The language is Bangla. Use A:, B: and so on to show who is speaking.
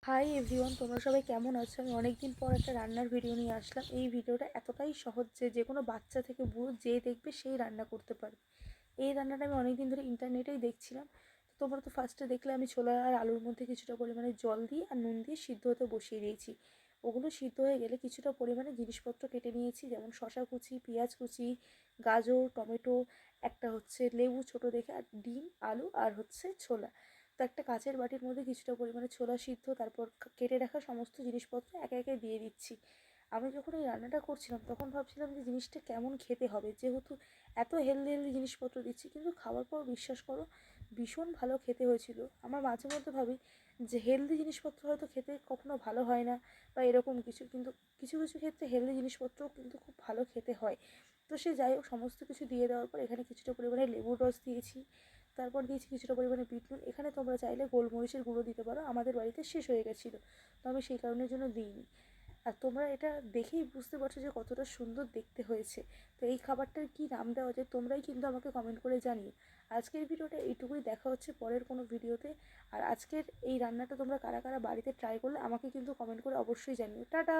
A: হাই এভরিওয়ান, তোমরা সবাই কেমন আছো? আমি অনেকদিন পর একটা রান্নার ভিডিও নিয়ে আসলাম। এই ভিডিওটা এতটাই সহজ যে কোনো বাচ্চা থেকে বুড়ো যে দেখবে সেই রান্না করতে পারবে। এই রান্নাটা আমি অনেকদিন ধরে ইন্টারনেটেই দেখছিলাম। তো তোমরা তো ফার্স্টে দেখলে আমি ছোলা আর আলুর মধ্যে কিছুটা পরিমাণে জল দিয়ে আর নুন দিয়ে সিদ্ধ হতে বসিয়ে দিয়েছি। ওগুলো সিদ্ধ হয়ে গেলে কিছুটা পরিমাণে জিনিসপত্র কেটে নিয়েছি, যেমন শশা কুচি, পেঁয়াজ কুচি, গাজর, টমেটো, একটা হচ্ছে লেবু ছোটো দেখে, আর ডিম, আলু, আর হচ্ছে ছোলা। তো একটা কাচের বাটির মধ্যে কিছুটা পরিমাণে ছোলা সিদ্ধ, তারপর কেটে রাখা সমস্ত জিনিসপত্র একে একে দিয়ে দিচ্ছি। আমি যখন এই রান্নাটা করছিলাম তখন ভাবছিলাম যে জিনিসটা কেমন খেতে হবে, যেহেতু এত হেলদি হেলদি জিনিসপত্র দিচ্ছি, কিন্তু খাওয়ার পর বিশ্বাস করো ভীষণ ভালো খেতে হয়েছিল। আমার মাঝে মধ্যে ভাবি যে হেলদি জিনিসপত্র হয়তো খেতে কখনো ভালো হয় না বা এরকম কিছু, কিন্তু কিছু কিছু ক্ষেত্রে হেলদি জিনিসপত্রও কিন্তু খুব ভালো খেতে হয়। তো সে যাই হোক, সমস্ত কিছু দিয়ে দেওয়ার পর এখানে কিছুটা পরিমাণে লেবুর রস দিয়েছি, তারপর দিয়েছি কিছুটা পরিমাণে বিট নুন। এখানে তোমরা চাইলে গোলমরিচের গুঁড়ো দিতে পারো, আমাদের বাড়িতে শেষ হয়ে গেছিলো, তো আমি সেই কারণের জন্য দিইনি। আর তোমরা এটা দেখেই বুঝতে পারছো যে কতটা সুন্দর দেখতে হয়েছে। তো এই খাবারটার কী নাম দেওয়া যায় তোমরাই কিন্তু আমাকে কমেন্ট করে জানিও। আজকের ভিডিওটা এইটুকুই, দেখা হচ্ছে পরের কোনো ভিডিওতে। আর আজকের এই রান্নাটা তোমরা কারা কারা বাড়িতে ট্রাই করলে আমাকে কিন্তু কমেন্ট করে অবশ্যই জানিও। টাটা।